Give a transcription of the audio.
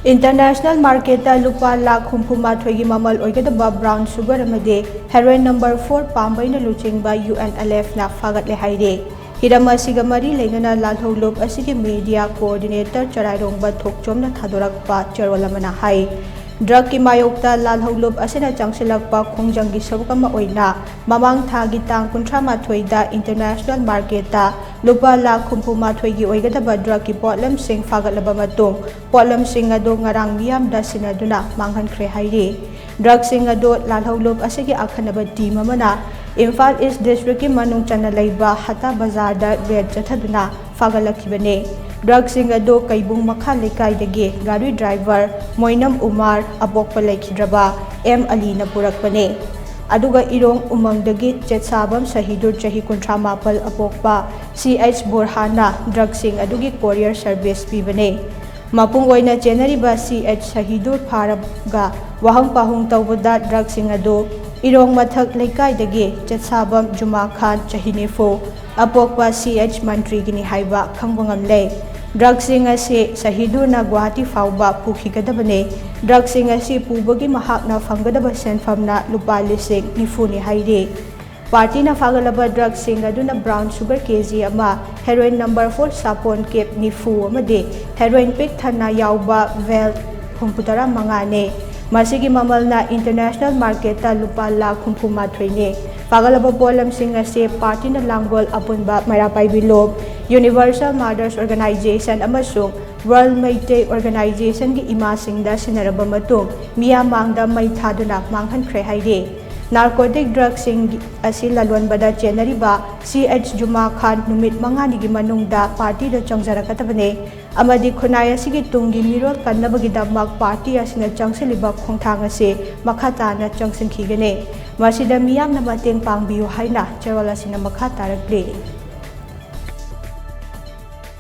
International market Lupa Lakh Humphumathoi Mamal Oigadaba brown sugar amade heroin number 4 Pambei na Luchingba Unlf na Phagatle HAIRI. Hirama sigamari lainana lalholop asigi media coordinator Charairongba Thokchom na Thadorakpa Cherolamana hai. Drug ki mayokta lalholop asina changsilakpa khongjanggi sabukama oina mamang thagi tang 38 da international market ta Lupa Lakh Humphumathoi gi oigadaba drug ki potlam sing Phagatlaba matung potlam sing ado ngarang miyam da sinaduna manghankhre HAIRI. Drug sing ado lalholop asigi akhanaba team amana Imphal East District ki manung chana laiba Hata Bazar da red chathaduna Phagalakhibane. Drug sing ado kaibung makha lekai dagi gari driver Moinam Umar abokpa laikhidraba M Ali na purakpane. Aduga irong umang dagi chetsabam sahidur chahi kuntra mapal abokpa CH Burhana drug sing adugi courier service pibane. Mapung oina January CH sahidur pharaga wahang pahung tawbada drug sing ado irong mathak lekai dagi chetsabam Juma Khan chahinefo abokpa CH Mantri gini haiba khangbangam le. Drug sing asi sahidur na Guwahati fauba pukhigadabane. Drug sing asi pubagi mahak na fanggadaba senfam na lupa lising nifuni HAIRI. Party na Phagalaba drug sing aduna brown sugar kg ama heroin number 4 sapon kep nifu amade heroin pick thana yauba vel humputara mangane. Masigi mamal na international market ta Lupa Lakh Humphumathoi ne. Phagalaba polam sing asi party na langgol apunba Mayrapai Bilob Universal Mothers Organization amasung World Maitei Organization gi imasingda sinaraba matung miyamangda mai thaduna manghankhre HAIRI. Narcotic drugs sing asi lalwan bada January ba CH Juma Khan numit mangani gi manungda party da changjarakatbane amadi khunaya sigi tungi mirol kannabagi damak party asina changsiliba khongthang ase makhata na changsinkhigane masida miyam na mateng pangbiu haina chewala sina makhata rakle.